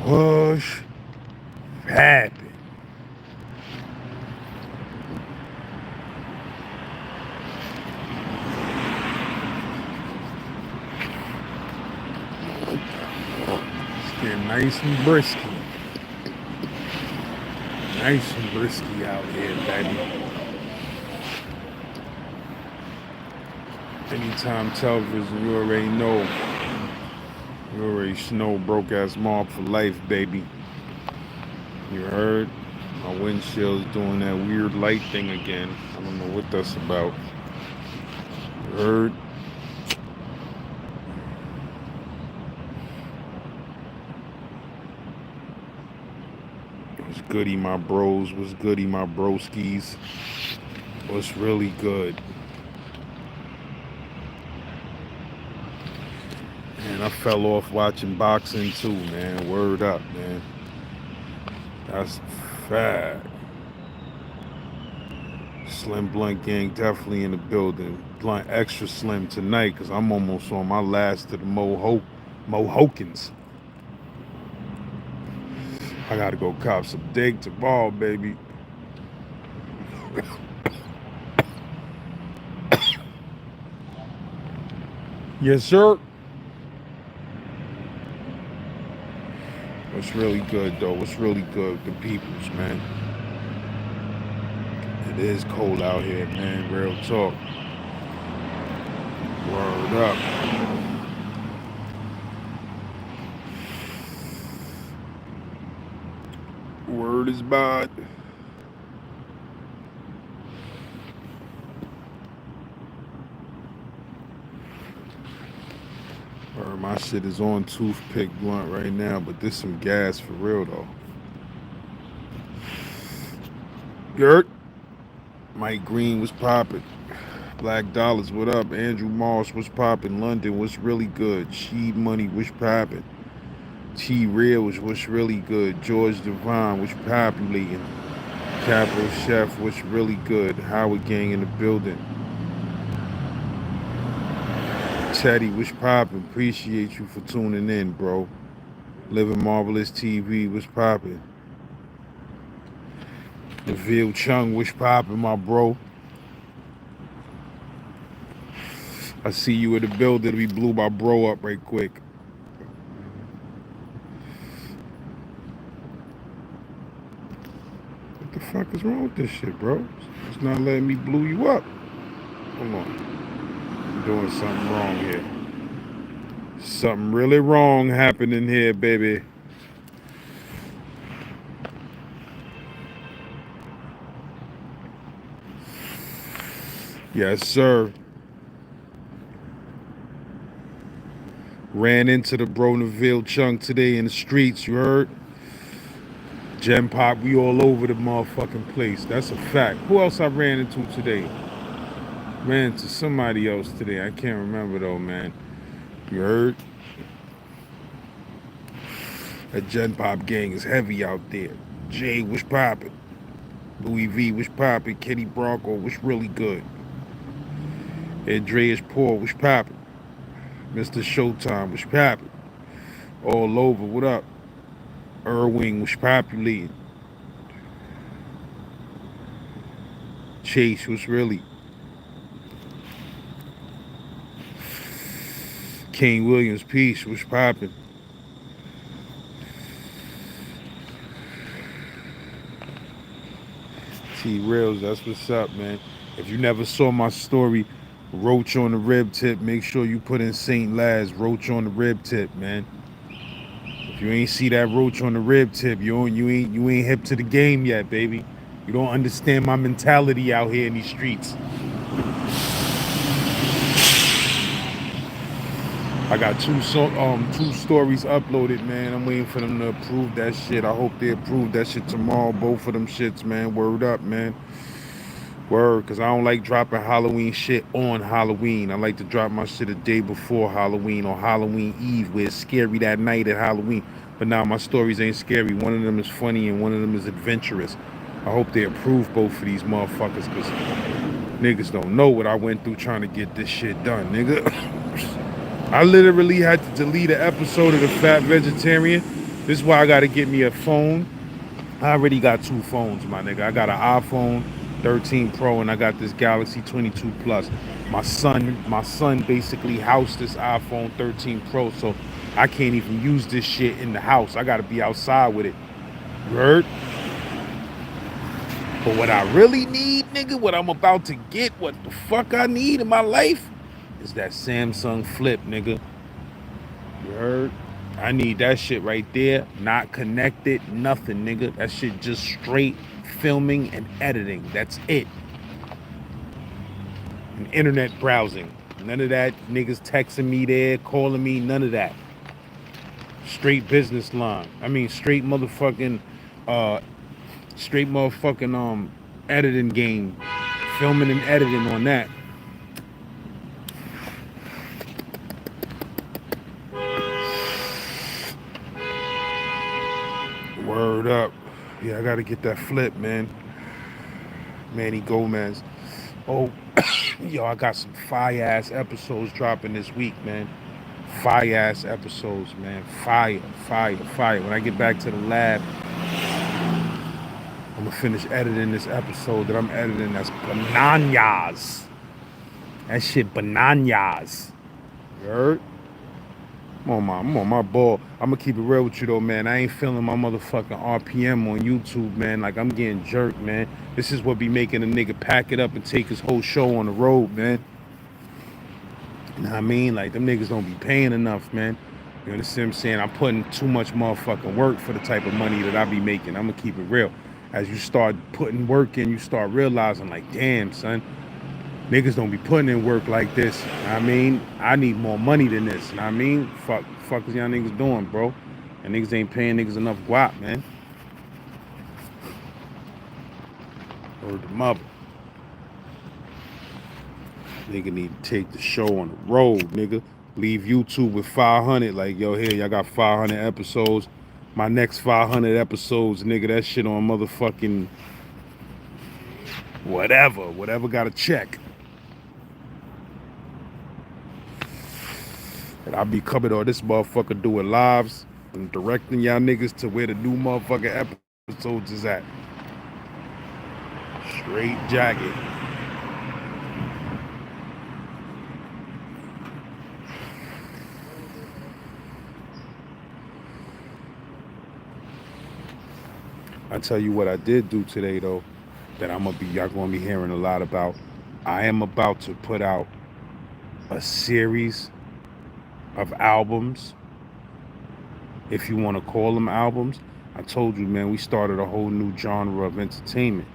What's happening? It's getting nice and brisky. Nice and brisky out here, baby. Anytime television, you already know. You already know broke ass mob for life, baby. You heard? My windshield's doing that weird light thing again. I don't know what that's about. You heard? What's goody, my bros? What's goody, my broskies? What's really good? Man, I fell off watching boxing too, man. Word up, man. That's fat. Slim Blunt Gang definitely in the building. Blunt extra slim tonight because I'm almost on my last of the Mohokens. I gotta go cop some dig tomorrow, baby. Yes, sir. What's really good, though? What's really good? The peoples, man. It is cold out here, man. Real talk. Word up. Word is bad. Or my shit is on toothpick blunt right now, but this some gas for real though. Gert, Mike Green was popping. Black Dollars, what up? Andrew Marsh was popping. London was really good. Sheed Money was popping. T Real was what's really good. George Devine was populating. Capital Chef was really good. Howard Gang in the building. Teddy was popping. Appreciate you for tuning in, bro. Living Marvelous TV was popping. Neville Chung was popping, my bro. I see you in the building. We blew my bro up right quick. What the fuck is wrong with this shit, bro? It's not letting me blew you up. Hold on. I'm doing something wrong here. Something really wrong happening here, baby. Yes, sir. Ran into the bro Neville Chung today in the streets, you heard? Gem Pop, we all over the motherfucking place. That's a fact. Who else I ran into today? Ran into somebody else today. I can't remember though, man. You heard? That Gen Pop gang is heavy out there. Jay was popping. Louis V was popping. Kenny Bronco was really good. Andreas Paul was popping. Mr. Showtime was popping. All over. What up? Irwing was populating. Chase was really. King Williams Peace was popping. T Rails, that's what's up, man. If you never saw my story, Roach on the rib tip, make sure you put in St. Laz, Roach on the rib tip, man. If you ain't see that Roach on the rib tip, you ain't hip to the game yet, baby. You don't understand my mentality out here in these streets. I got two stories uploaded, man. I'm waiting for them to approve that shit. I hope they approve that shit tomorrow. Both of them shits, man. Word up, man. Word, cause I don't like dropping Halloween shit on Halloween. I like to drop my shit a day before Halloween or Halloween Eve, where it's scary that night at Halloween. But now my stories ain't scary. One of them is funny and one of them is adventurous. I hope they approve both of these motherfuckers, cause niggas don't know what I went through trying to get this shit done, nigga. I literally had to delete an episode of The Fat Vegetarian This is why I gotta get me a phone. I already got two phones, my nigga. I got an iPhone 13 Pro and I got this Galaxy 22 Plus. My son basically housed this iPhone 13 Pro, so I can't even use this shit in the house. I gotta be outside with it. You heard? But what I really need, nigga, what I'm about to get, what the fuck I need in my life, is that Samsung Flip, nigga. You heard? I need that shit right there. Not connected, nothing, nigga. That shit just straight filming and editing. That's it. And internet browsing. None of that niggas texting me there, calling me, none of that. Straight business line. I mean uh straight motherfucking editing game. Filming and editing on that. Word up. Yeah, I gotta get that Flip, man. Manny Gomez. Oh, yo, I got some fire ass episodes dropping this week, man. Fire ass episodes, man. Fire, fire, fire. When I get back to the lab, I'm gonna finish editing this episode that I'm editing. That's bananas. That shit bananas. You heard? I'm on my ball. I'm gonna keep it real with you though, man. I ain't feeling my motherfucking RPM on YouTube, man. Like I'm getting jerked, man. This is what be making a nigga pack it up and take his whole show on the road, man. You know what I mean? Like them niggas don't be paying enough, man. You understand what I'm saying? I'm putting too much motherfucking work for the type of money that I be making. I'm gonna keep it real. As you start putting work in, you start realizing like, damn, son, niggas don't be putting in work like this. You know what I mean, I need more money than this. You know what I mean? Fuck is y'all niggas doing, bro? And niggas ain't paying niggas enough guap, man. Or the mother. Nigga need to take the show on the road, nigga. Leave YouTube with 500. Like, yo, here, y'all got 500 episodes. My next 500 episodes, nigga, that shit on motherfucking whatever got a check. And I'll be coming on this motherfucker doing lives and directing y'all niggas to where the new motherfucking episodes is at. Straight jacket. I tell you what I did do today though, that y'all gonna be hearing a lot about. I am about to put out a series of albums, if you want to call them albums. I told you, man, we started a whole new genre of entertainment.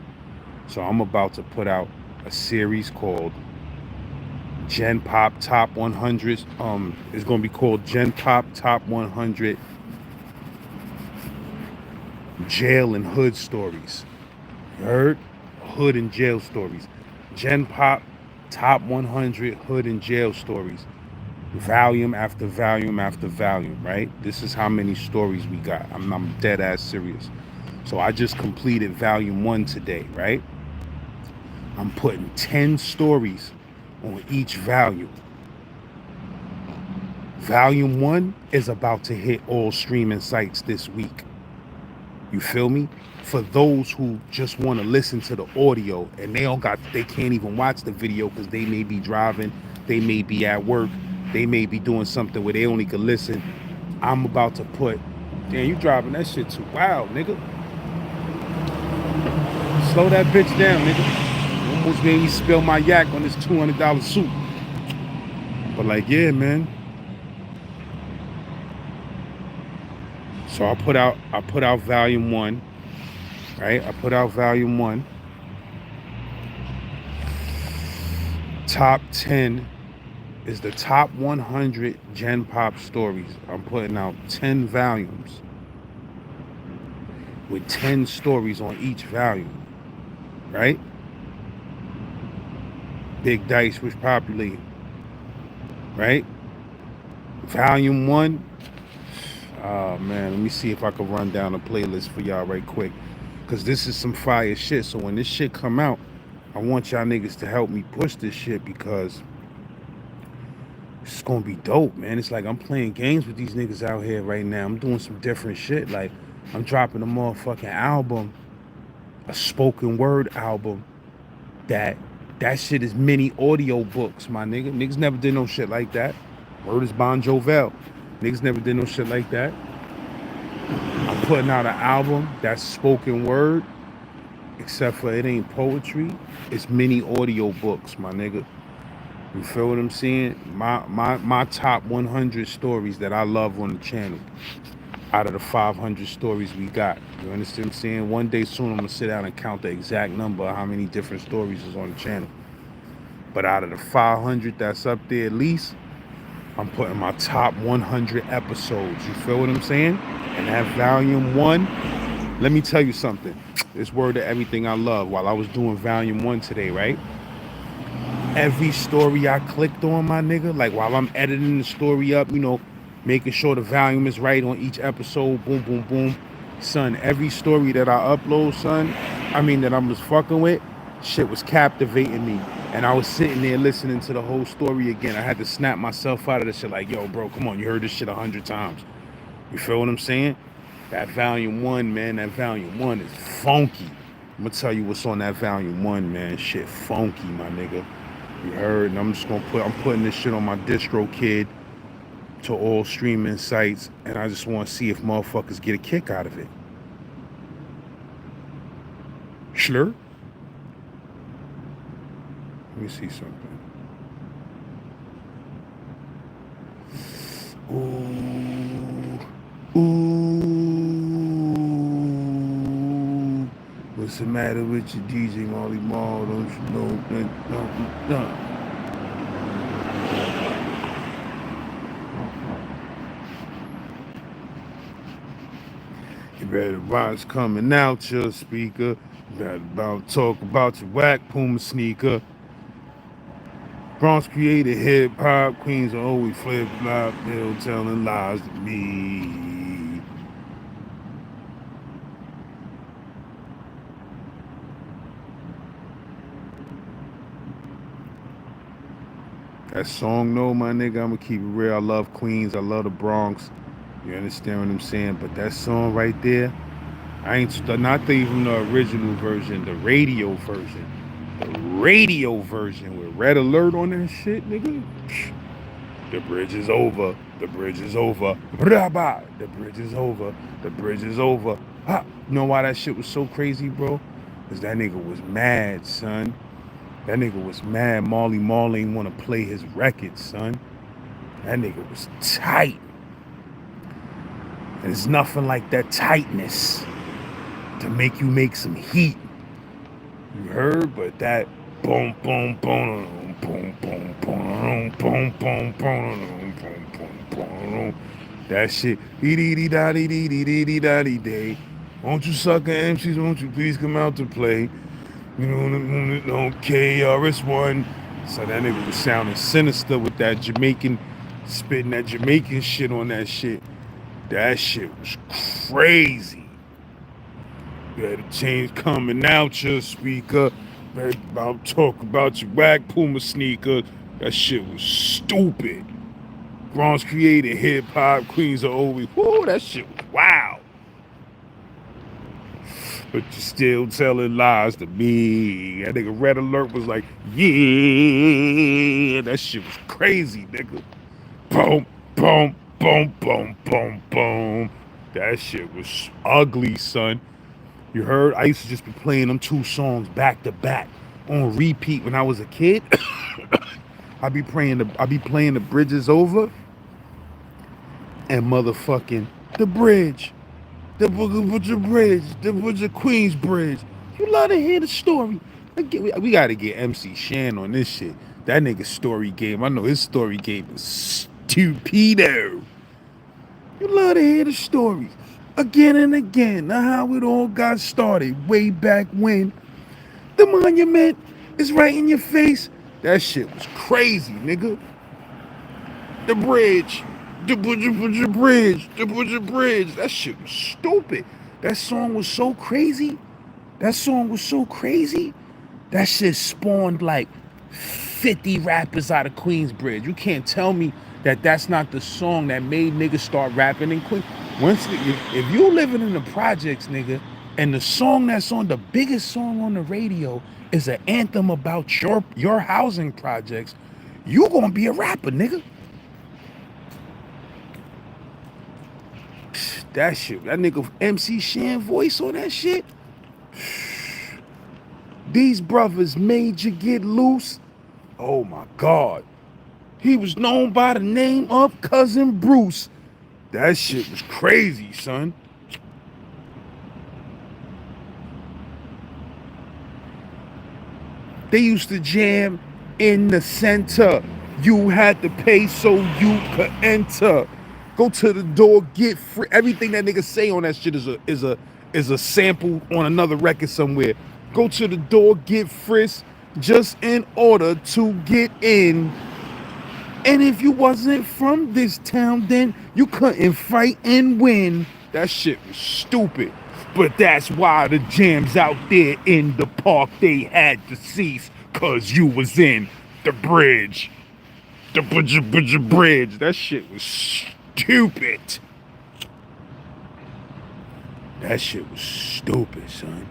So I'm about to put out a series called Gen Pop Top 100. It's gonna be called Gen Pop Top 100 Jail and Hood Stories. You heard? Hood and jail stories. Gen Pop Top 100 Hood and Jail Stories. Volume after volume after volume, right? This is how many stories we got. I'm dead ass serious. So I just completed volume 1 today, right? I'm putting 10 stories on each volume. Volume 1 is about to hit all streaming sites this week. You feel me? For those who just want to listen to the audio and they can't even watch the video because they may be driving, they may be at work, they may be doing something where they only can listen. I'm about to put, damn, you driving that shit too wild, nigga. Slow that bitch down, nigga. You almost made me spill my yak on this $200 suit. But like, yeah, man. So I put out volume 1, right? I put out volume 1. Top 10 is the top 100 Gen Pop stories. I'm putting out 10 volumes with 10 stories on each volume, right? Big Dice was populated, right? Volume 1. Oh man, let me see if I can run down a playlist for y'all right quick, because this is some fire shit. So when this shit come out, I want y'all niggas to help me push this shit, because It's gonna be dope, man. It's like I'm playing games with these niggas out here right now. I'm doing some different shit. Like I'm dropping a motherfucking album, a spoken word album. That that shit is mini audio books, my nigga. Niggas never did no shit like that. Word is Bon Jovel. Niggas never did no shit like that. I'm putting out an album that's spoken word, except for it ain't poetry. It's mini audio books, my nigga. You feel what I'm saying? My top 100 stories that I love on the channel out of the 500 stories we got. You understand what I'm saying? One day soon I'm gonna sit down and count the exact number of how many different stories is on the channel. But out of the 500 that's up there at least, I'm putting my top 100 episodes. You feel what I'm saying? And that volume one, let me tell you something. It's word to everything I love. While I was doing volume one today, right? Every story I clicked on, my nigga, like while I'm editing the story up, you know, making sure the volume is right on each episode, boom, boom, boom. Son, every story that I upload, son, that I'm just fucking with, shit was captivating me. And I was sitting there listening to the whole story again. I had to snap myself out of this shit like, yo, bro, come on, you heard this shit 100 times. You feel what I'm saying? That volume one, man, that volume one is funky. I'm gonna tell you what's on that volume one, man. Shit funky, my nigga. You heard? And I'm putting this shit on my DistroKid to all streaming sites, and I just want to see if motherfuckers get a kick out of it. Slur? Let me see something. Ooh. What's the matter with you, DJ Molly Mall? Don't you know? No. You better watch coming out your speaker. You better talk about your whack Puma sneaker. Bronx created hip hop, Queens are always flip flop, they'll telling lies to me. That song, no, my nigga, I'ma keep it real. I love Queens, I love the Bronx. You understand what I'm saying? But that song right there, not even the original version, the radio version. The radio version with Red Alert on that shit, nigga. The bridge is over. The bridge is over. The bridge is over. The bridge is over. Ha. You know why that shit was so crazy, bro? Because that nigga was mad, son. That nigga was mad. Marley Marl ain't want to play his record, son. That nigga was tight. And there's nothing like that tightness to make you make some heat. You heard? But that boom, boom, boom, boom, boom, boom, boom, boom, boom, boom, that shit. Dee-dee-dee-da-dee-dee-dee-dee-da-dee-day. Won't you sucker MCs, won't you please come out to play? You know, KRS-One. So that nigga was sounding sinister with that Jamaican, spitting that Jamaican shit on that shit. That shit was crazy. You had a change coming out your speaker. About talk about your whack Puma sneaker. That shit was stupid. Bronx created hip hop, Queens are always. Whoo, that shit was wild. But you still telling lies to me. That nigga Red Alert was like, yeah. That shit was crazy, nigga. Boom, boom, boom, boom, boom, boom. That shit was ugly, son. You heard? I used to just be playing them two songs back to back on repeat when I was a kid. I be playing the Bridge is Over and motherfucking The Bridge. The Bridge. The Queens Bridge. You love to hear the story. We gotta get MC Shan on this shit. That nigga's story game. I know his story game is stupido. You love to hear the stories. Again and again, how it all got started way back when. The monument is right in your face. That shit was crazy, nigga. The bridge. The bridge. The bridge. That shit was stupid. That song was so crazy. That shit spawned like 50 rappers out of Queensbridge. You can't tell me that that's not the song that made niggas start rapping in Queens. If you living in the projects, nigga, and the song that's on the biggest song on the radio is an anthem about your housing projects, you gonna be a rapper, nigga. That shit, that nigga MC Shan voice on that shit. These brothers made you get loose. Oh my God. He was known by the name of Cousin Bruce. That shit was crazy, son. They used to jam in the center. You had to pay so you could enter. Go to the door, get free. Everything that nigga say on that shit is a sample on another record somewhere. Go to the door, get frisk, just in order to get in. And if you wasn't from this town, then you couldn't fight and win. That shit was stupid. But that's why the jams out there in the park, they had to cease. Cause you was in the bridge. The bridge. That shit was stupid. That shit was stupid, son.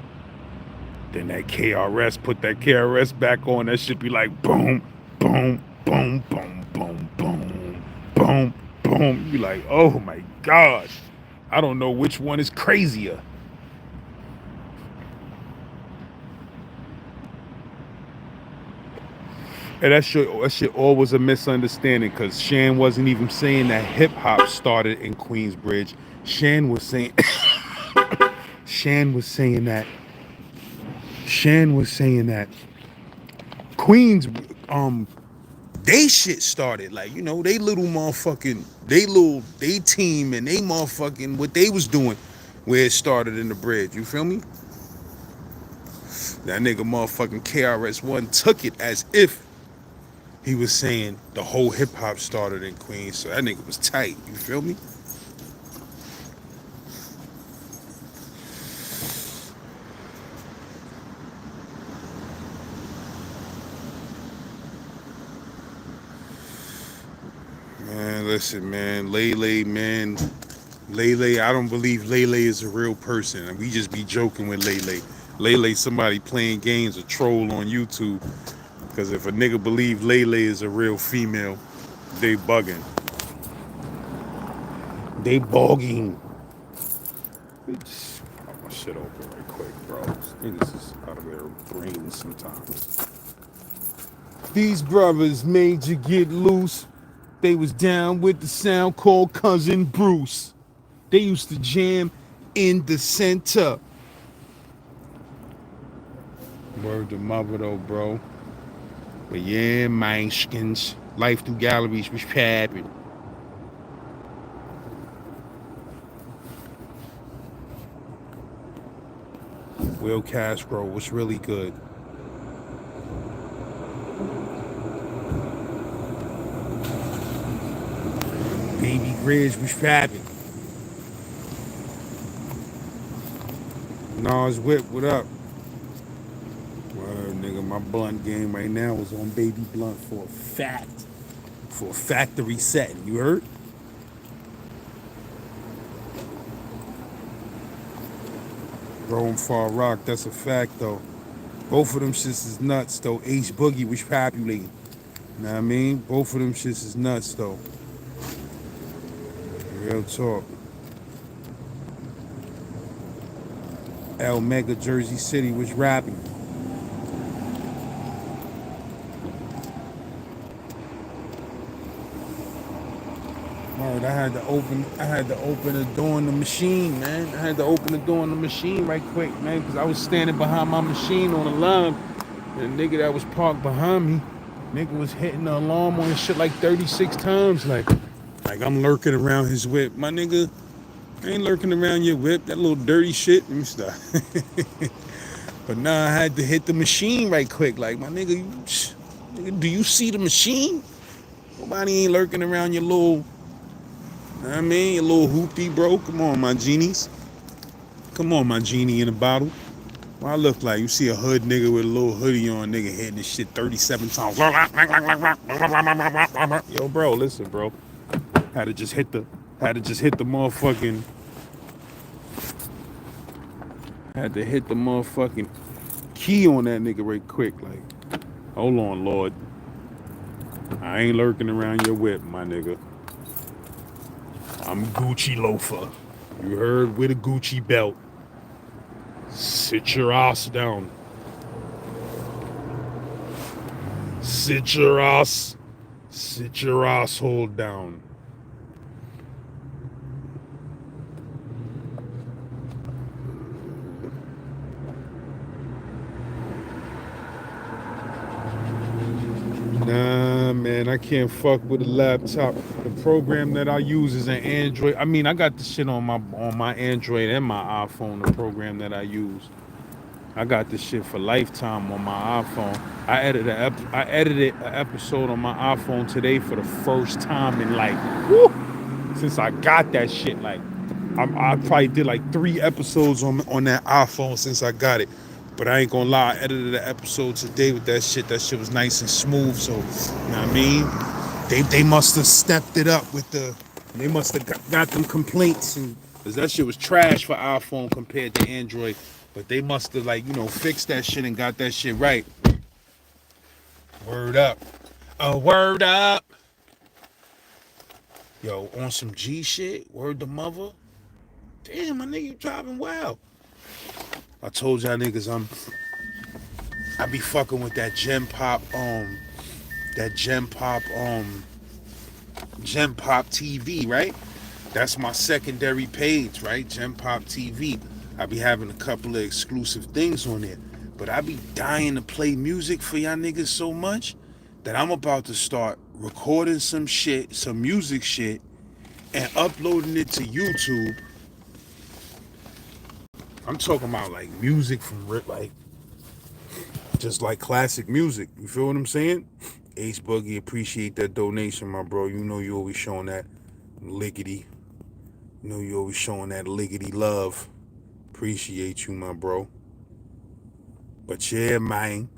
Then that KRS, put that KRS back on, that shit be like boom, boom, boom, boom, boom, boom, boom, boom. You be like, oh my gosh. I don't know which one is crazier. And that shit all was a misunderstanding, because Shan wasn't even saying that hip hop started in Queensbridge. Shan was saying Queens, they shit started, like, you know, they little motherfucking, they team and they motherfucking what they was doing, where it started in the bridge. You feel me? That nigga motherfucking KRS-One took it as if he was saying the whole hip hop started in Queens, so that nigga was tight. You feel me? Man, listen, man, Lele, I don't believe Lele is a real person, and we just be joking with Lele. Lele, somebody playing games, a troll on YouTube. Because if a nigga believe Lele is a real female, they bugging. They bogging. Just pop my shit open right quick, bro. Niggas is out of their brains sometimes. These brothers made you get loose. They was down with the sound called Cousin Bruce. They used to jam in the center. Word to mother though, bro. But yeah, Mineskins. Life through galleries was popping. Will Castro was really good. Baby Grizz was popping. Nas Whip, what up? Word, nigga, my blunt game right now is on Baby Blunt for a fact. For a factory setting, you heard? Rome Far Rock, that's a fact though. Both of them shits is nuts though. H Boogie was populating. You know what I mean? Both of them shits is nuts though. Real talk. El Mega Jersey City was rapping. Word, I had to open the door in the machine, man. I had to open the door in the machine right quick, man, because I was standing behind my machine on the line. And the nigga that was parked behind me, nigga was hitting the alarm on his shit like 36 times. Like I'm lurking around his whip. My nigga, I ain't lurking around your whip. That little dirty shit. Let me stop. But nah, I had to hit the machine right quick. Like, my nigga, do you see the machine? Nobody ain't lurking around your little, I mean, your little hoopty, bro. Come on, my genies. Come on, my genie in a bottle. I look like you see a hood nigga with a little hoodie on, nigga hitting this shit 37 times. Yo, bro, listen, bro. Had to just hit the motherfucking. Had to hit the motherfucking key on that nigga right quick. Like, hold on, Lord. I ain't lurking around your whip, my nigga. I'm Gucci loafer. You heard, with a Gucci belt. Sit your ass down. Sit your asshole down. Nah, man, I can't fuck with a laptop. The program that I use is an Android. I mean, I got the shit on my Android and my iPhone. The program that I use, I got this shit for lifetime on my iPhone. I edited an episode on my iPhone today for the first time in like, woo, since I got that shit. Like, I probably did like 3 episodes on that iPhone since I got it. But I ain't gonna lie, I edited an episode today with that shit. That shit was nice and smooth. So, you know what I mean? They must have stepped it up with the. They must have got them complaints, and cause that shit was trash for iPhone compared to Android. But they must have, like, you know, fixed that shit and got that shit right. Word up. Word up. Yo, on some G shit. Word to mother. Damn, my nigga, you driving wild. I told y'all niggas I be fucking with that Gen Pop TV, right? That's my secondary page, right? Gen Pop TV. I be having a couple of exclusive things on there. But I be dying to play music for y'all niggas so much that I'm about to start recording some shit, some music shit, and uploading it to YouTube. I'm talking about like music from like just like classic music. You feel what I'm saying? Ace Boogie, appreciate that donation, my bro. You know you always showing that lickety. You know you always showing that lickety love. Appreciate you, my bro. But yeah, man.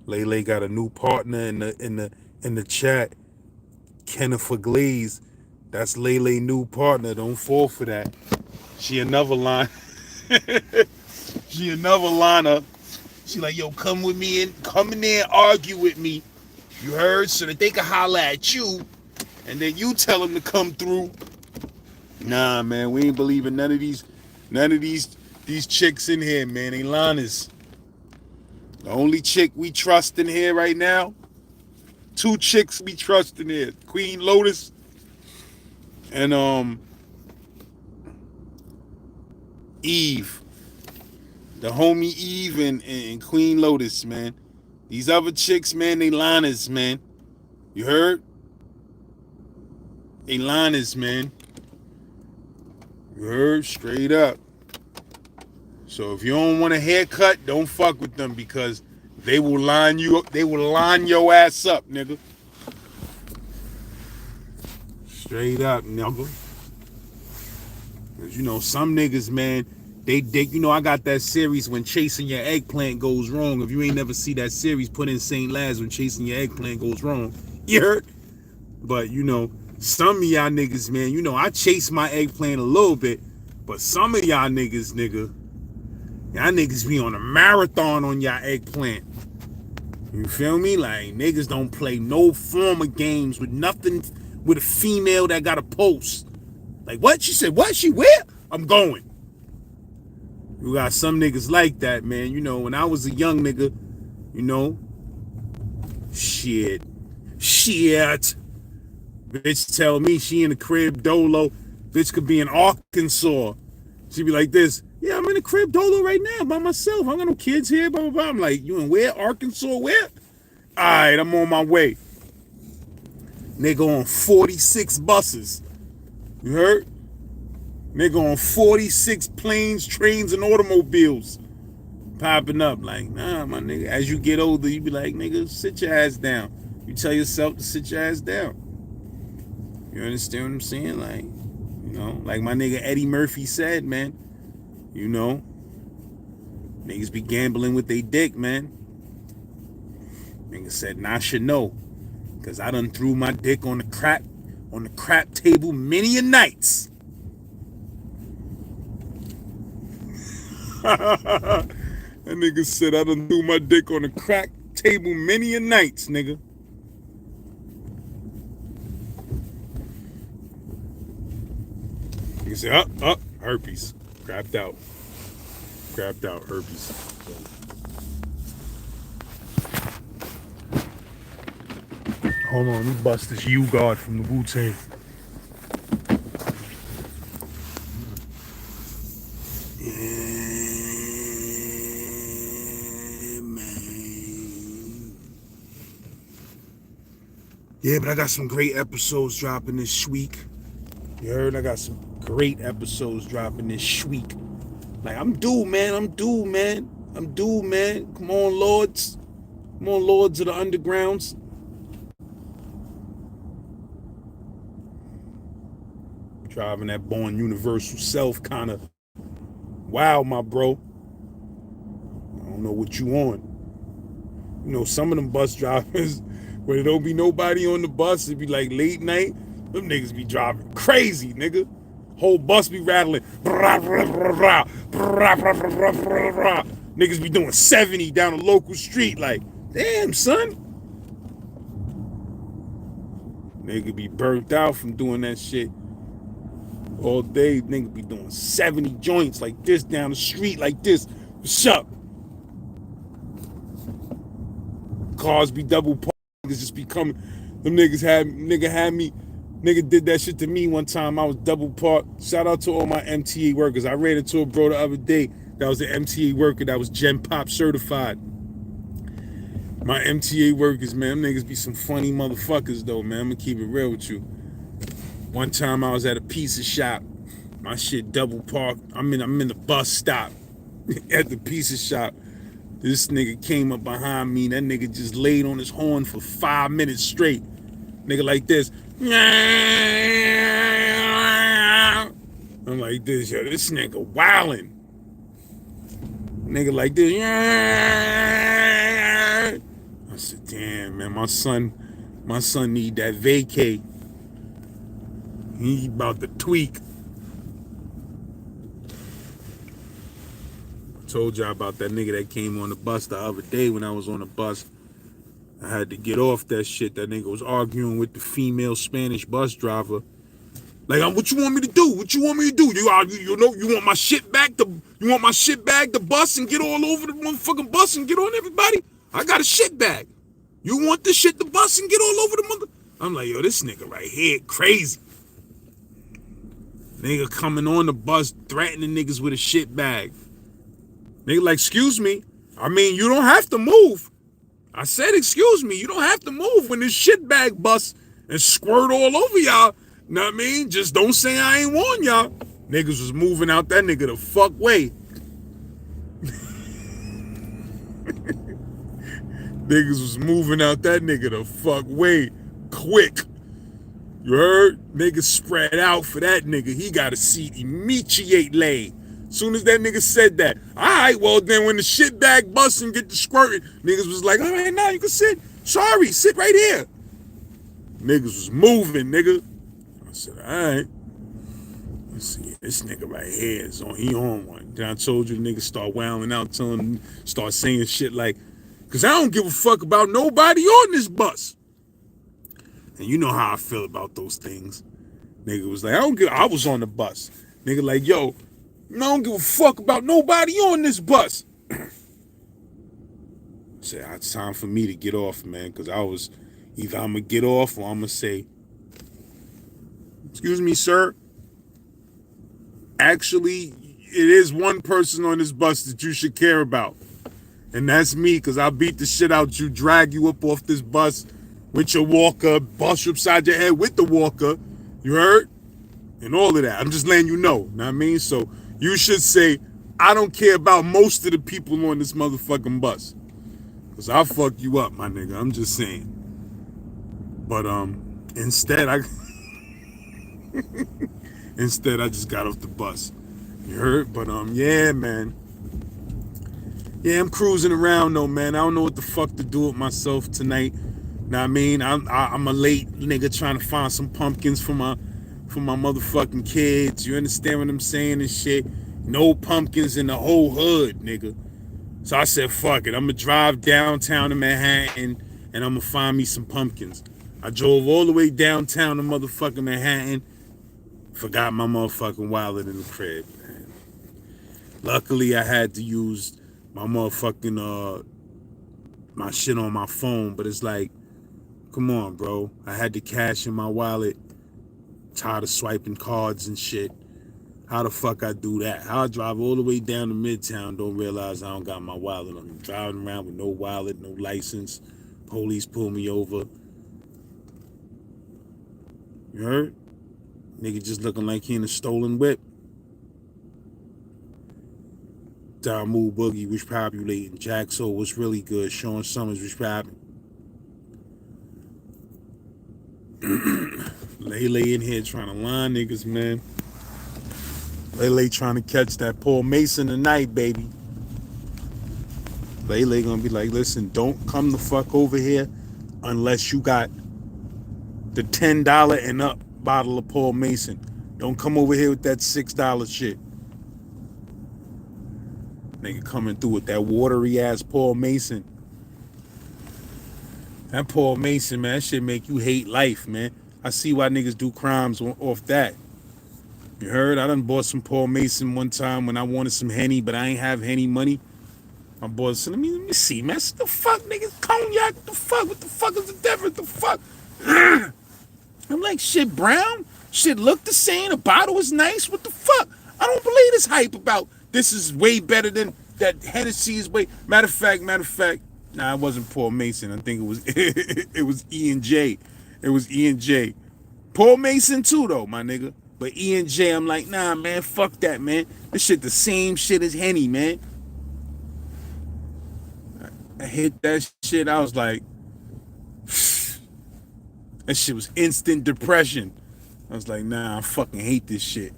Lele got a new partner in the chat. Kennifer Glaze. That's Lele new partner. Don't fall for that. She another line. She another liner. She like, yo, come with me and come in there and argue with me. You heard? So that they can holler at you. And then you tell them to come through. Nah, man, we ain't believing none of these chicks in here, man. They liners. The only chick we trust in here right now, 2 chicks we trust in here. Queen Lotus and Eve. The homie Eve and Queen Lotus, man. These other chicks, man, they liners, man. You heard? They liners, man. You heard? Straight up. So if you don't want a haircut, don't fuck with them because they will line you up. They will line your ass up, nigga. Straight up, nigga. Cause you know some niggas, man, they you know I got that series when chasing your eggplant goes wrong. If you ain't never see that series, put in St. Laz when chasing your eggplant goes wrong. You heard? But you know, some of y'all niggas, man, you know I chase my eggplant a little bit, but some of y'all niggas, nigga. Y'all niggas be on a marathon on y'all eggplant. You feel me? Like, niggas don't play no form of games with nothing with a female that got a post. Like, what? She said, what? She where? I'm going. You got some niggas like that, man. You know, when I was a young nigga, you know, shit. Bitch tell me she in the crib dolo. Bitch could be in Arkansas. She be like this. Yeah, I'm in the crib dolo right now by myself. I got no kids here, blah, blah, blah. I'm like, you in where? Arkansas, where? All right, I'm on my way. Nigga on 46 buses. You heard? Nigga on 46 planes, trains, and automobiles. Popping up like, nah, my nigga. As you get older, you be like, nigga, sit your ass down. You tell yourself to sit your ass down. You understand what I'm saying? Like, like my nigga Eddie Murphy said, man, niggas be gambling with they dick, man. Nigga said, nah, I should know. Cause I done threw my dick on the crap table many a nights. That nigga said I done threw my dick on the crack table many a nights, nigga. Nigga said, herpes. Crapped out, herpes. Hold on, let me bust this U-Guard from the Wu-Tang. Yeah, but I got some great episodes dropping this week. You heard? I got some great episodes dropping this week. Like, I'm due, man. Come on, Lords. Come on, Lords of the Undergrounds. Driving that Born Universal self kind of, wow, my bro. I don't know what you on. Some of them bus drivers, where there don't be nobody on the bus, it be like late night, them niggas be driving crazy, nigga. Whole bus be rattling. Niggas be doing 70 down a local street, like, damn, son. Nigga be burnt out from doing that shit all day. Nigga be doing 70 joints like this down the street, like this. What's up? Cars be double parked. Niggas just be coming. Them niggas had me. Nigga did that shit to me one time. I was double parked. Shout out to all my MTA workers. I ran into a bro the other day that was an MTA worker that was Gen Pop certified. My MTA workers, man, them niggas be some funny motherfuckers though, man. I'm gonna keep it real with you. One time I was at a pizza shop. My shit double parked. I'm in the bus stop at the pizza shop. This nigga came up behind me. That nigga just laid on his horn for 5 minutes straight. Nigga like this. I'm like this, yo, this nigga wildin'. Nigga like this. I said, damn, man, my son need that vacay. He about to tweak. I told y'all about that nigga that came on the bus the other day when I was on the bus. I had to get off that shit. That nigga was arguing with the female Spanish bus driver. Like, what you want me to do? What you want me to do? You want my shit back? You want my shit bag the bus and get all over the motherfucking bus and get on everybody? I got a shit bag. You want this shit the bus and get all over the mother? I'm like, yo, this nigga right here crazy. Nigga coming on the bus threatening niggas with a shit bag. Nigga like, excuse me. I mean, you don't have to move. I said, excuse me, you don't have to move when this shit bag bust and squirt all over y'all. Know what I mean? Just don't say I ain't warn y'all. Niggas was moving out that nigga the fuck way. Niggas was moving out that nigga the fuck way quick. You heard? Niggas spread out for that nigga. He got a seat immediately. Soon as that nigga said that, all right, well then when the shit bag bust and get the squirting, niggas was like, all right, now you can sit. Sorry, sit right here. Niggas was moving, nigga. I said, all right. Let's see, this nigga right here is on, he on one. Then I told you the nigga start wilding out, telling him, start saying shit like, cause I don't give a fuck about nobody on this bus. And you know how I feel about those things. Nigga was like, I was on the bus. Nigga like, yo, I don't give a fuck about nobody on this bus. Said, it's time for me to get off, man, because I was either I'm going to get off or I'm going to say, excuse me, sir. Actually, it is one person on this bus that you should care about. And that's me, because I'll beat the shit out you, drag you up off this bus with your walker, bust you upside your head with the walker. You heard? And all of that. I'm just letting you know. Know what I mean? So you should say, I don't care about most of the people on this motherfucking bus. Because I'll fuck you up, my nigga. I'm just saying. But instead, Instead, I just got off the bus. You heard? But yeah, man. Yeah, I'm cruising around though, man. I don't know what the fuck to do with myself tonight. Know what I mean? I'm a late nigga trying to find some pumpkins for my motherfucking kids. You understand what I'm saying and shit? No pumpkins in the whole hood, nigga. So I said, fuck it. I'm gonna drive downtown to Manhattan and I'm gonna find me some pumpkins. I drove all the way downtown to motherfucking Manhattan. Forgot my motherfucking wallet in the crib, man. Luckily, I had to use my motherfucking my shit on my phone, but it's like, come on, bro. I had the cash in my wallet. Tired of swiping cards and shit. How the fuck I do that? How I drive all the way down to Midtown, don't realize I don't got my wallet on me. Driving around with no wallet, no license. Police pull me over. You heard? Nigga just looking like he in a stolen whip. Damu Boogie was populating. Jaxo was really good. Sean Summers was popping. Lele in here trying to line niggas, man. Lele trying to catch that Paul Mason tonight, baby. Lele gonna be like, listen, don't come the fuck over here unless you got the $10 and up bottle of Paul Mason. Don't come over here with that $6 shit. Nigga coming through with that watery ass Paul Mason. That Paul Mason, man, that shit make you hate life, man. I see why niggas do crimes off that. You heard? I done bought some Paul Mason one time when I wanted some Henny, but I ain't have Henny money. I bought some. Let me see, man. What the fuck, niggas? Cognac? What the fuck? What the fuck is the difference? The fuck? I'm like, shit, brown? Shit look the same. The bottle is nice. What the fuck? I don't believe this hype about this is way better than that Hennessy is way. Matter of fact, nah, it wasn't Paul Mason. I think it was it was E&J. It was E&J. Paul Mason too, though, my nigga. But E&J, I'm like, nah, man, fuck that, man. This shit the same shit as Henny, man. I hit that shit. I was like, that shit was instant depression. I was like, nah, I fucking hate this shit.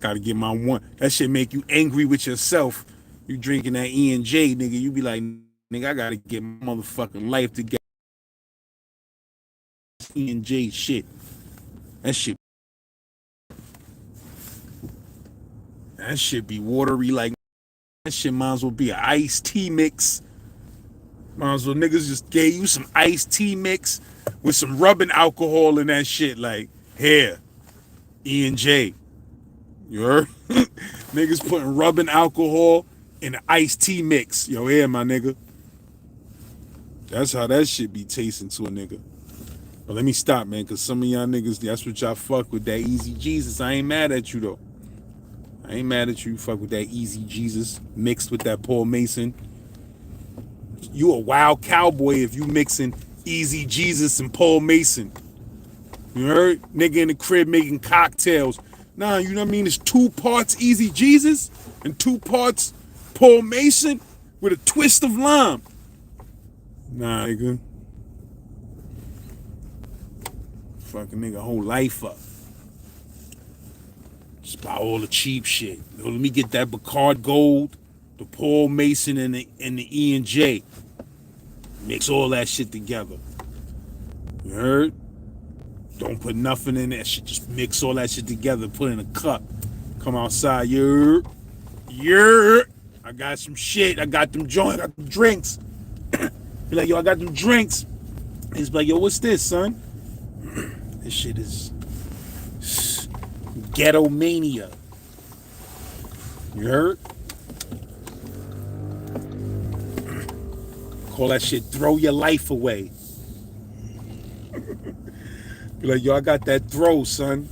Gotta get my one. That shit make you angry with yourself. You drinking that E&J, nigga. You be like, nigga, I gotta get my motherfucking life together. E&J shit. That shit be watery like that shit might as well be an iced tea mix. Might as well niggas just gave you some iced tea mix with some rubbing alcohol in that shit. Like, here, E&J. You heard? Niggas putting rubbing alcohol in an iced tea mix. Yo, here, my nigga. That's how that shit be tasting to a nigga. But let me stop, man, because some of y'all niggas, that's what y'all fuck with, that Easy Jesus. I ain't mad at you, though. I ain't mad at you. Fuck with that Easy Jesus mixed with that Paul Mason. You a wild cowboy if you mixing Easy Jesus and Paul Mason. You heard? Nigga in the crib making cocktails. Nah, you know what I mean? It's 2 parts Easy Jesus and 2 parts Paul Mason with a twist of lime. Nah, nigga. Fucking nigga whole life up. Just buy all the cheap shit. Let me get that Bacard Gold, the Paul Mason, and the E&J. Mix all that shit together. You heard? Don't put nothing in that shit. Just mix all that shit together. Put in a cup. Come outside. Yeah. I got some shit. I got them joints. I got them drinks. Be like, yo, I got them drinks. He's like, yo, what's this, son? This shit is ghetto mania. You heard? Call that shit throw your life away. Be like, yo, I got that throw, son.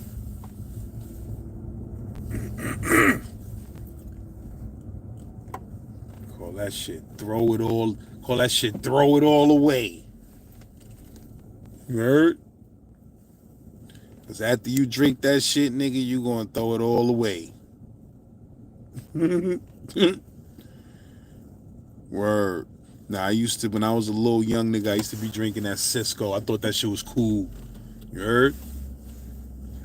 Call that shit throw it all. Call that shit throw it all away. You heard? Because after you drink that shit, nigga, you gonna throw it all away. Word. Nah, I used to, when I was a little young nigga, I used to be drinking that Cisco. I thought that shit was cool. You heard?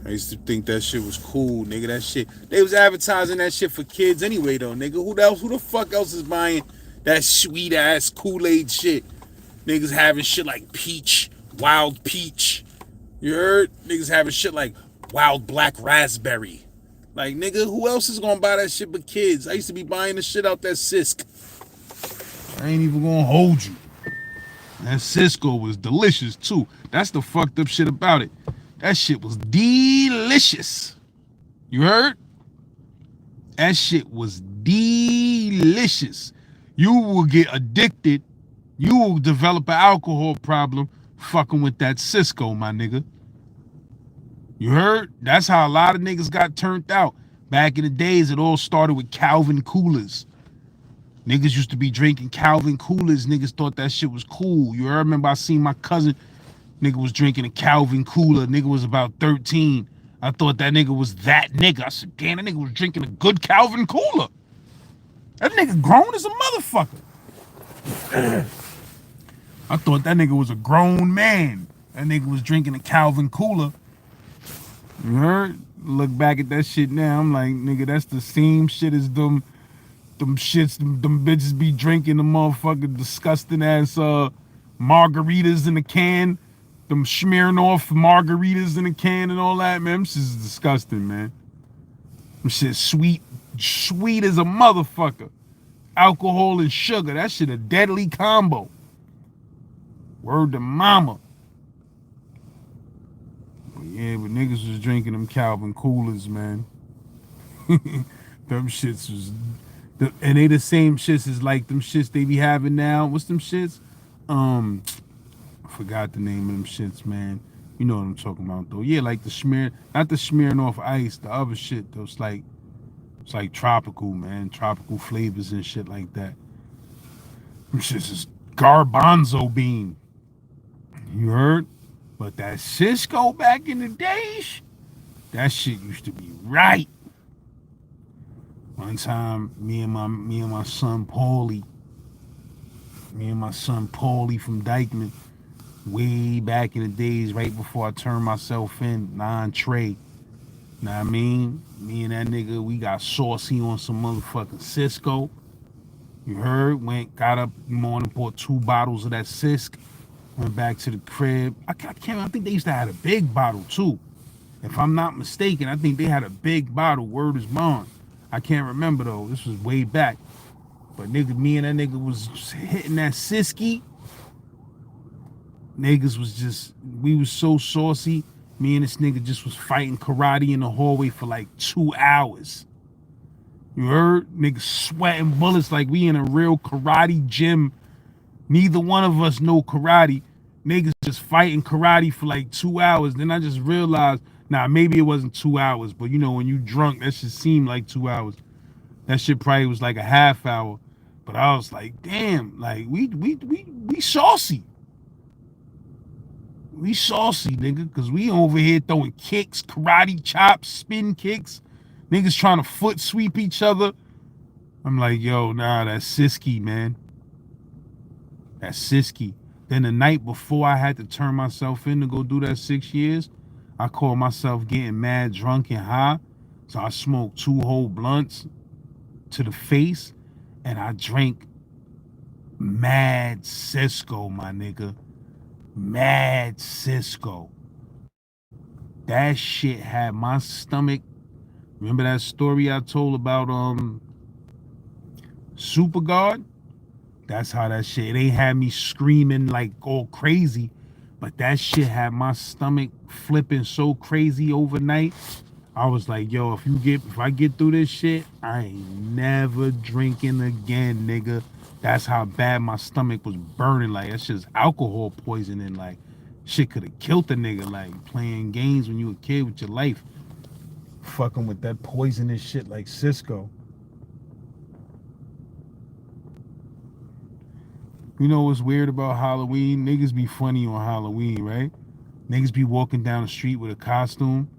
I used to think that shit was cool, nigga. That shit, they was advertising that shit for kids anyway, though, nigga. Who the fuck else is buying that sweet ass Kool-Aid shit? Niggas having shit like peach, wild peach. You heard? Niggas having shit like wild black raspberry. Like, nigga, who else is gonna buy that shit but kids? I used to be buying the shit out that Sisk. I ain't even gonna hold you. That Cisco was delicious too. That's the fucked up shit about it. That shit was delicious. You heard? That shit was delicious. You will get addicted. You will develop an alcohol problem fucking with that Cisco, my nigga. You heard? That's how a lot of niggas got turned out. Back in the days, it all started with Calvin Coolers. Niggas used to be drinking Calvin Coolers. Niggas thought that shit was cool. You heard? I remember I seen my cousin, nigga was drinking a Calvin Cooler. Nigga was about 13. I thought that nigga was that nigga. I said, damn, that nigga was drinking a good Calvin Cooler. That nigga grown as a motherfucker. I thought that nigga was a grown man. That nigga was drinking a Calvin Cooler. You heard? Look back at that shit now. I'm like, nigga, that's the same shit as them shits, them bitches be drinking the motherfucking disgusting ass margaritas in a can. Them Smirnoff margaritas in a can and all that, man. Them shit is disgusting, man. Them shit sweet as a motherfucker. Alcohol and sugar. That shit a deadly combo. Word to mama. Yeah, but niggas was drinking them Calvin Coolers, man. Them shits was, and they the same shits as like them shits they be having now. What's them shits? I forgot the name of them shits, man. You know what I'm talking about though. Yeah, like not the Smirnoff Ice, the other shit though. It's like tropical, man. Tropical flavors and shit like that. Them shits is garbanzo bean. You heard? But that Cisco back in the days, that shit used to be right. One time, me and my son Paulie from Dykeman, way back in the days, right before I turned myself in, non-Trey. Know what I mean? Me and that nigga, we got saucy on some motherfucking Cisco. You heard? Got up in the morning, bought 2 bottles of that Cisco. Went back to the crib. I think they used to have a big bottle too. If I'm not mistaken, I think they had a big bottle. Word is bond. I can't remember though. This was way back. But nigga, me and that nigga was hitting that Siski. Niggas we was so saucy. Me and this nigga just was fighting karate in the hallway for like 2 hours. You heard? Niggas sweating bullets like we in a real karate gym. Neither one of us know karate. Niggas just fighting karate for like 2 hours. Then I just realized, maybe it wasn't 2 hours, but you know, when you drunk, that shit seemed like 2 hours. That shit probably was like a half hour. But I was like, damn, like we saucy. We saucy, nigga, because we over here throwing kicks, karate chops, spin kicks. Niggas trying to foot sweep each other. I'm like, yo, that's Siski, man. That's Siski. Then the night before I had to turn myself in to go do that 6 years, I called myself getting mad drunk and high. So I smoked 2 whole blunts to the face and I drank mad Cisco, my nigga. Mad Cisco. That shit had my stomach. Remember that story I told about Superguard? That's how that shit, it ain't had me screaming like all crazy, but that shit had my stomach flipping so crazy overnight. I was like, yo, if I get through this shit, I ain't never drinking again, nigga. That's how bad my stomach was burning. Like, that's just alcohol poisoning. Like, shit could have killed the nigga. Like, playing games when you a kid with your life. Fucking with that poisonous shit like Cisco. You know what's weird about Halloween? Niggas be funny on Halloween, right? Niggas be walking down the street with a costume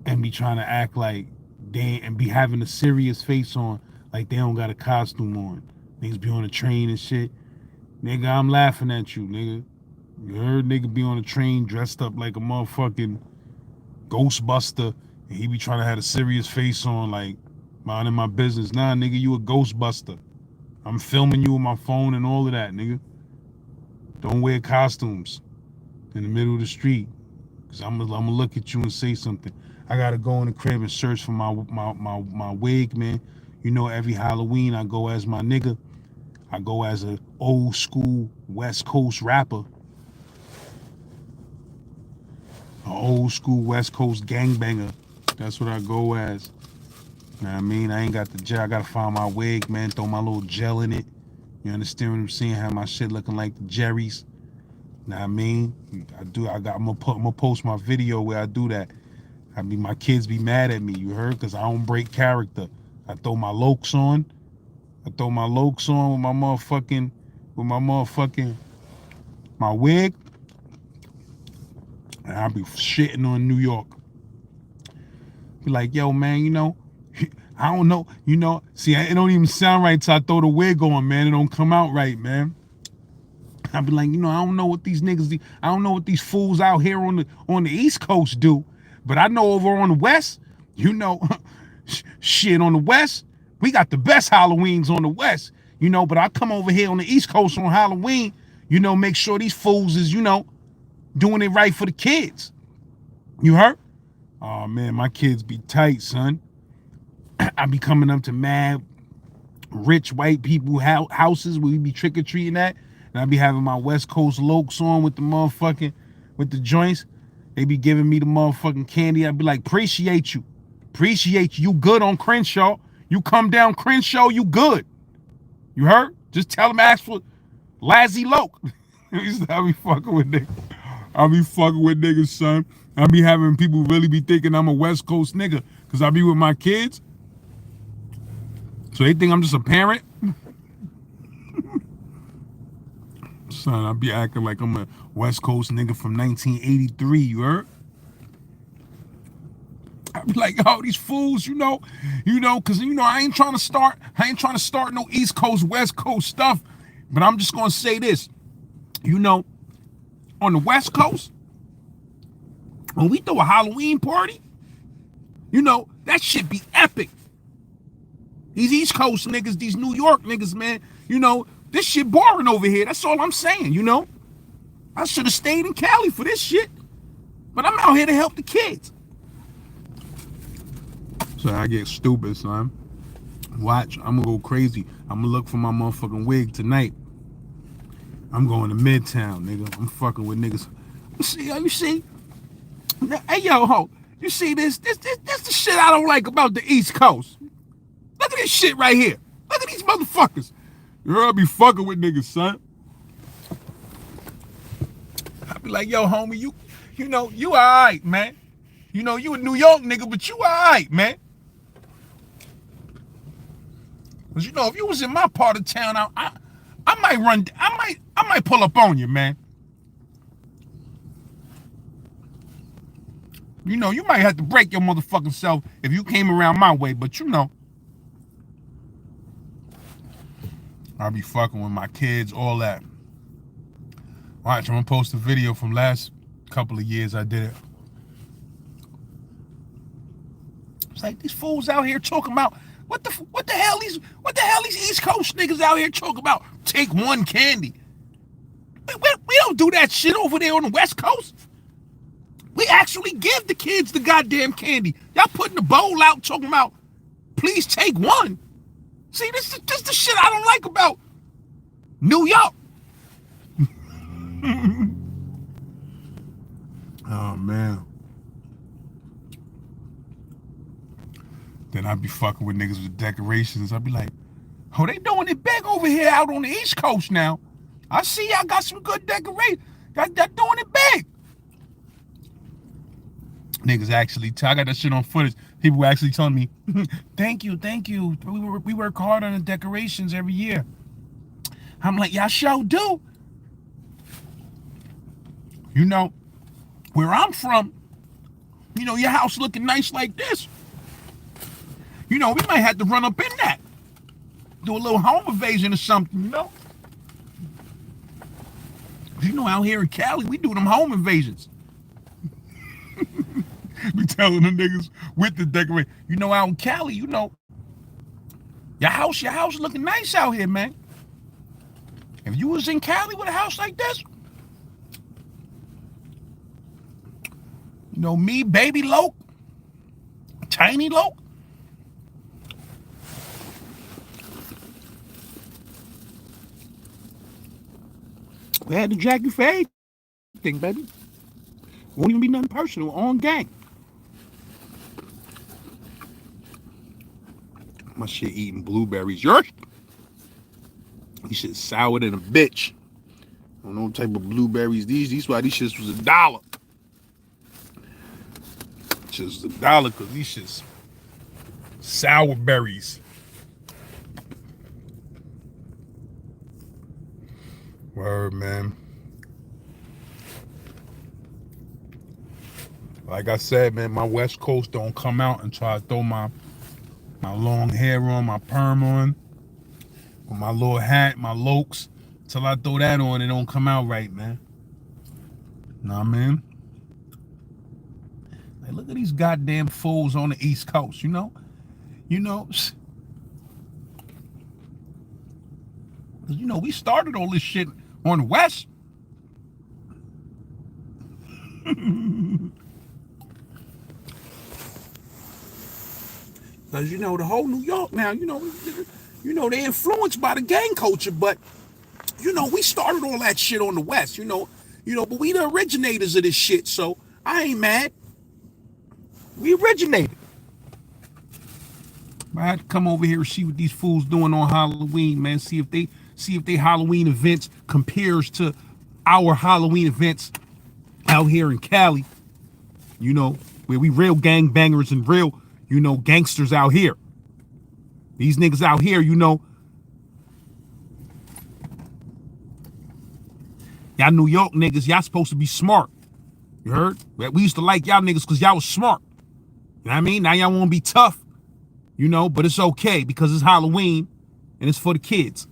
and be trying to act like and be having a serious face on like they don't got a costume on. Niggas be on a train and shit. Nigga, I'm laughing at you, nigga. You heard nigga be on a train dressed up like a motherfucking Ghostbuster, and he be trying to have a serious face on, like, minding my business. Nah, nigga, you a Ghostbuster. I'm filming you with my phone and all of that, nigga. Don't wear costumes in the middle of the street, cause I'm gonna look at you and say something. I gotta go in the crib and search for my wig, man. You know, every Halloween I go as my nigga. I go as a old school West Coast rapper, an old school West Coast gangbanger. That's what I go as. You know what I mean? I ain't got the gel. I gotta find my wig, man. Throw my little gel in it. You understand what I'm saying? Have my shit looking like the Jerry's. You know what I mean? I'm gonna post my video where I do that. I mean, my kids be mad at me, you heard? Cause I don't break character. I throw my lokes on. With my wig. And I be shitting on New York. Be like, yo, man, you know, I don't know, you know. See, it don't even sound right till I throw the wig on, man. It don't come out right, man. I be like, you know, I don't know what these niggas do. I don't know what these fools out here on the East Coast do. But I know over on the West, you know, shit on the West, we got the best Halloweens on the West, you know. But I come over here on the East Coast on Halloween, you know, make sure these fools is, you know, doing it right for the kids. You heard? Oh, man, my kids be tight, son. I be coming up to mad rich white people houses where we be trick-or-treating at. And I be having my West Coast lokes on with the joints. They be giving me the motherfucking candy. I be like, appreciate you. Appreciate you. You good on Crenshaw. You come down Crenshaw, you good. You heard? Just tell them ask for Lazzy Loke. I be fucking with niggas. I be fucking with niggas, son. I be having people really be thinking I'm a West Coast nigga because I be with my kids. So they think I'm just a parent. Son, I be acting like I'm a West Coast nigga from 1983, you heard? I be like, oh, these fools, you know, because, you know, I ain't trying to start no East Coast, West Coast stuff. But I'm just going to say this, you know, on the West Coast, when we throw a Halloween party, you know, that shit be epic. These East Coast niggas, these New York niggas, man, you know, this shit boring over here. That's all I'm saying, you know. I should have stayed in Cali for this shit. But I'm out here to help the kids. So I get stupid, son. Watch, I'm gonna go crazy. I'm gonna look for my motherfucking wig tonight. I'm going to Midtown, nigga. I'm fucking with niggas. You see? Hey, yo, ho. You see this? This the shit I don't like about the East Coast. Look at this shit right here. Look at these motherfuckers. You'll be fucking with niggas, son. I be like, yo, homie, you know, you alright, man. You know, you a New York nigga, but you alright, man. Cause you know, if you was in my part of town, I might pull up on you, man. You know, you might have to break your motherfucking self if you came around my way, but you know. I'll be fucking with my kids, all that. Watch, I'm gonna post a video from last couple of years I did it. It's like these fools out here talking about what the hell these East Coast niggas out here talking about? Take one candy. We don't do that shit over there on the West Coast. We actually give the kids the goddamn candy. Y'all putting the bowl out talking about, please take one. See, this is the shit I don't like about New York. Oh, man. Then I'd be fucking with niggas with decorations. I'd be like, oh, they doing it big over here out on the East Coast now. I see y'all got some good decorations. Y'all doing it big. Niggas actually, I got that shit on footage. People were actually telling me, thank you. We work hard on the decorations every year. I'm like, y'all sure do. You know, where I'm from, you know, your house looking nice like this. You know, we might have to run up in that. Do a little home invasion or something, you know? You know, out here in Cali, we do them home invasions. Be telling the niggas with the decorate. You know, out in Cali, you know, your house looking nice out here, man. If you was in Cali with a house like this, you know, me, baby Loke, tiny Loke, we had to jack you for everything, baby. Won't even be nothing personal, on gang. My shit eating blueberries. Yours? These shit sour than a bitch. I don't know what type of blueberries these why these shits was $1. Just $1 because these shits sour berries. Word, man. Like I said, man, my West Coast don't come out and try to throw my long hair on, my perm on, with my little hat, my lokes. Till I throw that on, it don't come out right, man. Know what I mean? Like, look at these goddamn fools on the East Coast, you know? You know, we started all this shit on the West. Because, you know, the whole New York now, you know, they're influenced by the gang culture, but, you know, we started all that shit on the West, you know, but we the originators of this shit, so I ain't mad. We originated. I had to come over here and see what these fools doing on Halloween, man. See if they Halloween events compares to our Halloween events out here in Cali. You know, where we real gangbangers and real, you know, gangsters out here. These niggas out here, you know. Y'all New York niggas, y'all supposed to be smart. You heard? We used to like y'all niggas because y'all was smart. You know what I mean? Now y'all want to be tough. You know, but it's okay because it's Halloween and it's for the kids.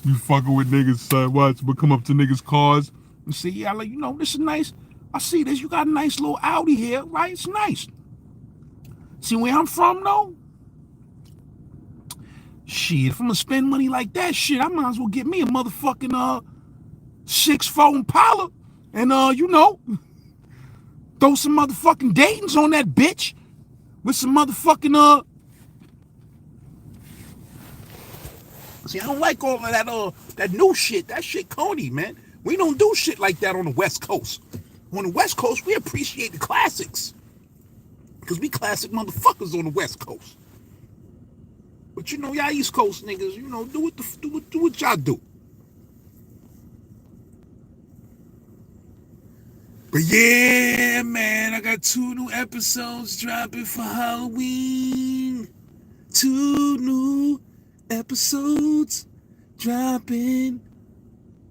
You fucking with niggas, son. Watch, but come up to niggas' cars and say, yeah, like, you know, this is nice. I see this. You got a nice little Audi here, right? It's nice. See where I'm from, though? Shit, if I'm gonna spend money like that, shit, I might as well get me a motherfucking 6'4" Impala and you know, throw some motherfucking Daytons on that bitch with some motherfucking See, I don't like all of that new shit. That shit corny, man. We don't do shit like that on the West Coast. On the West Coast, we appreciate the classics. Because we classic motherfuckers on the West Coast. But you know, y'all East Coast niggas, you know, do what y'all do. But yeah, man, I got 2 new episodes dropping for Halloween. 2 new episodes dropping.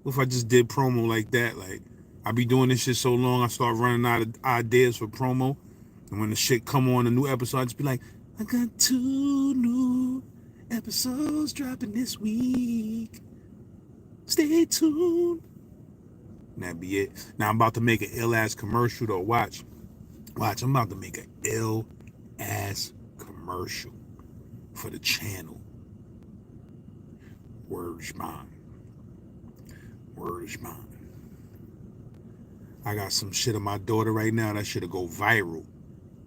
What if I just did promo like that? Like, I be doing this shit so long, I start running out of ideas for promo. And when the shit come on, a new episode, I just be like, I got 2 new episodes dropping this week. Stay tuned. And that'd be it. Now I'm about to make an ill-ass commercial, though. Watch. I'm about to make an ill-ass commercial for the channel. Word's mine. I got some shit of my daughter right now that should go viral.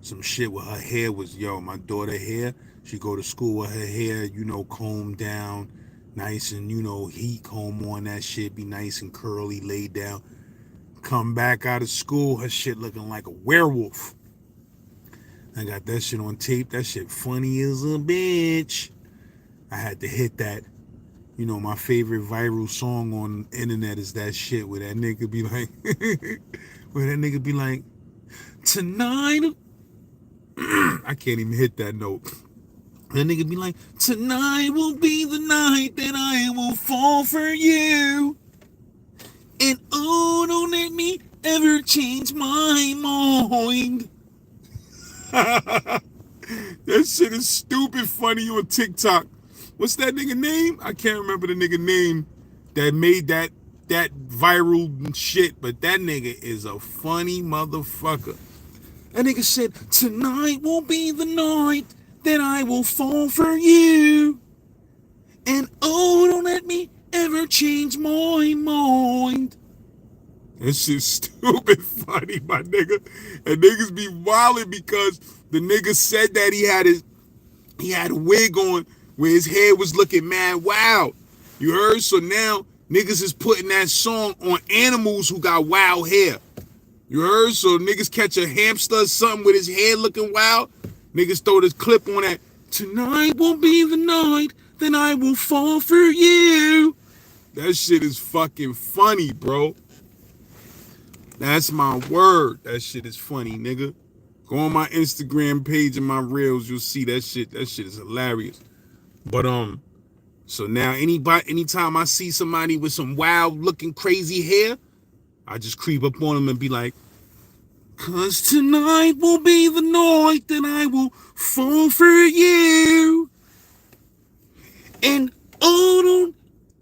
Some shit with her hair was, my daughter hair, she go to school with her hair, you know, combed down, nice and, you know, heat comb on that shit, be nice and curly, laid down. Come back out of school, her shit looking like a werewolf. I got that shit on tape. That shit funny as a bitch. I had to hit that. You know, my favorite viral song on the internet is that shit where that nigga be like, tonight, I can't even hit that note. That nigga be like, tonight will be the night that I will fall for you. And oh, don't let me ever change my mind. That shit is stupid funny on TikTok. What's that nigga name? I can't remember the nigga name that made that viral shit, but that nigga is a funny motherfucker. That nigga said, tonight will be the night that I will fall for you. And oh, don't let me ever change my mind. That shit's stupid funny, my nigga. And niggas be wilding because the nigga said that he had a wig on where his hair was looking mad wild. You heard? So now niggas is putting that song on animals who got wild hair. You heard? So niggas catch a hamster or something with his hair looking wild. Niggas throw this clip on that. Tonight will be the night, then I will fall for you. That shit is fucking funny, bro. That's my word. That shit is funny, nigga. Go on my Instagram page and my reels, you'll see that shit. That shit is hilarious. But so now anytime I see somebody with some wild looking crazy hair, I just creep up on them and be like, cause tonight will be the night that I will fall for you. And oh, don't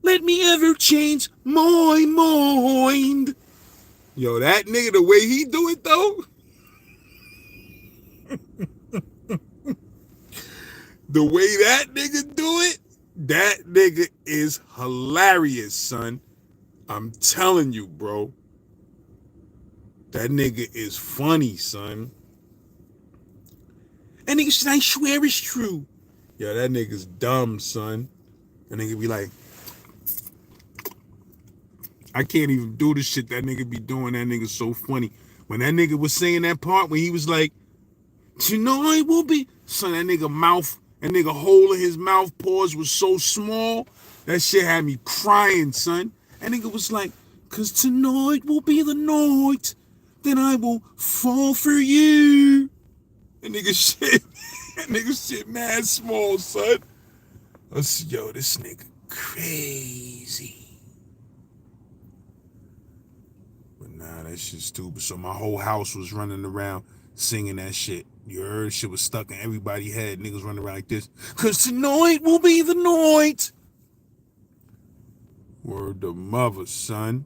let me ever change my mind. Yo, that nigga, the way he do it though, the way that nigga do it, that nigga is hilarious, son. I'm telling you, bro. That nigga is funny, son. That nigga said, I swear it's true. Yo, that nigga's dumb, son. That nigga be like, I can't even do the shit that nigga be doing. That nigga's so funny. When that nigga was saying that part, when he was like, tonight will be, son, that nigga hole in his mouth pores was so small, that shit had me crying, son. That nigga was like, cause tonight will be the night, then I will fall for you. That nigga shit mad small, son. Yo, this nigga crazy. But nah, that shit's stupid. So my whole house was running around singing that shit. You heard? Shit was stuck in everybody's head. Niggas running around like this. Cause tonight will be the night. Word to mother, son.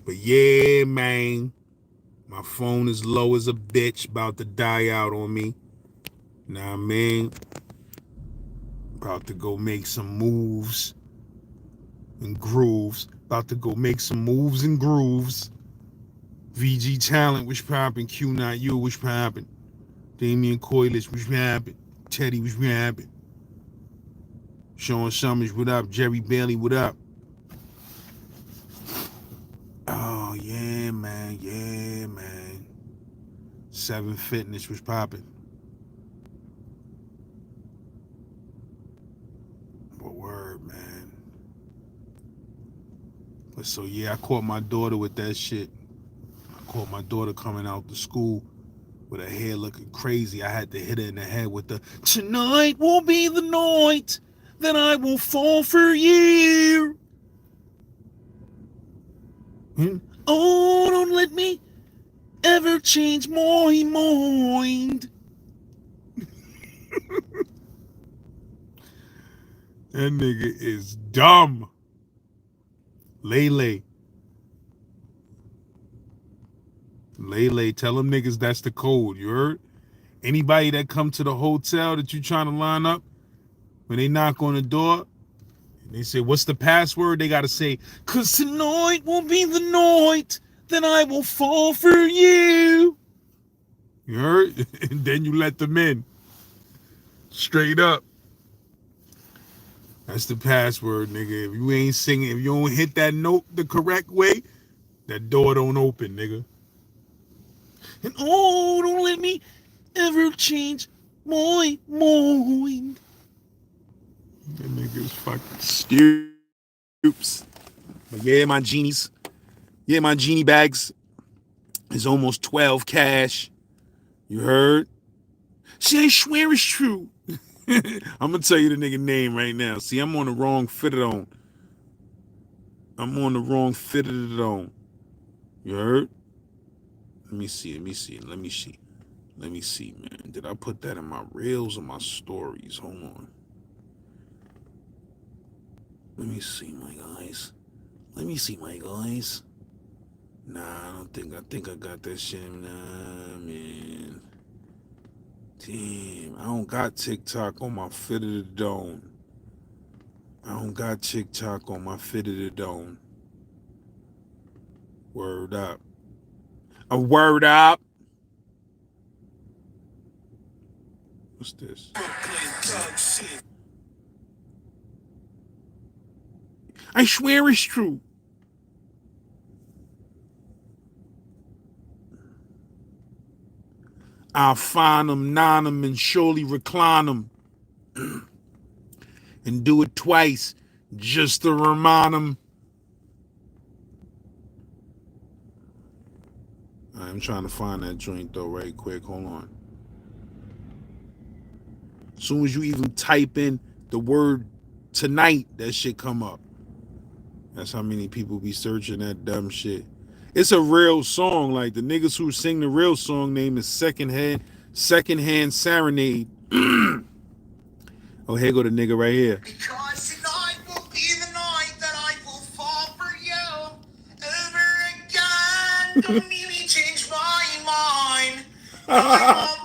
But yeah, man. My phone is low as a bitch. About to die out on me. Know what I mean? About to go make some moves and grooves. About to go make some moves and grooves. VG Talent, which poppin'? Q Not You, which poppin'? Damian Coilish, which poppin'? Teddy, which poppin'? Sean Summers, what up? Jerry Bailey, what up? Oh, yeah, man. Yeah, man. 7 Fitness, which poppin'? What word, man? But so, yeah, I caught my daughter with that shit. I caught my daughter coming out to school with her hair looking crazy. I had to hit her in the head with the, tonight will be the night that I will fall for you. Oh, don't let me ever change my mind. That nigga is dumb. Lele, tell them niggas that's the code, you heard? Anybody that come to the hotel that you trying to line up, when they knock on the door, and they say, what's the password? They got to say, cause tonight will be the night that I will fall for you. You heard? And then you let them in. Straight up. That's the password, nigga. If you ain't singing, if you don't hit that note the correct way, that door don't open, nigga. And oh, don't let me ever change my mind. That nigga's fucking stoops. But yeah, my genies. Yeah, my genie bags is almost 12 cash. You heard? See, I swear it's true. I'm gonna tell you the nigga name right now. See, I'm on the wrong fitted on. You heard? Let me see, man. Did I put that in my reels or my stories? Hold on. Let me see, my guys. Let me see, my guys. Nah, I think I got that shit. Nah, man. Damn, I don't got TikTok on my Fit of the Dome. I don't got TikTok on my Fit of the Dome. Word up. A word up. What's this? I swear it's true. I'll find them, nine them, and surely recline them. And do it twice just to remind them. I'm trying to find that joint though, right quick. Hold on. As soon as you even type in the word tonight, that shit come up. That's how many people be searching that dumb shit. It's a real song. Like the niggas who sing the real song name is Secondhand Serenade. Oh, here go the nigga right here. Because tonight will be the night that I will fall for you over again. Don't need me change my mind. I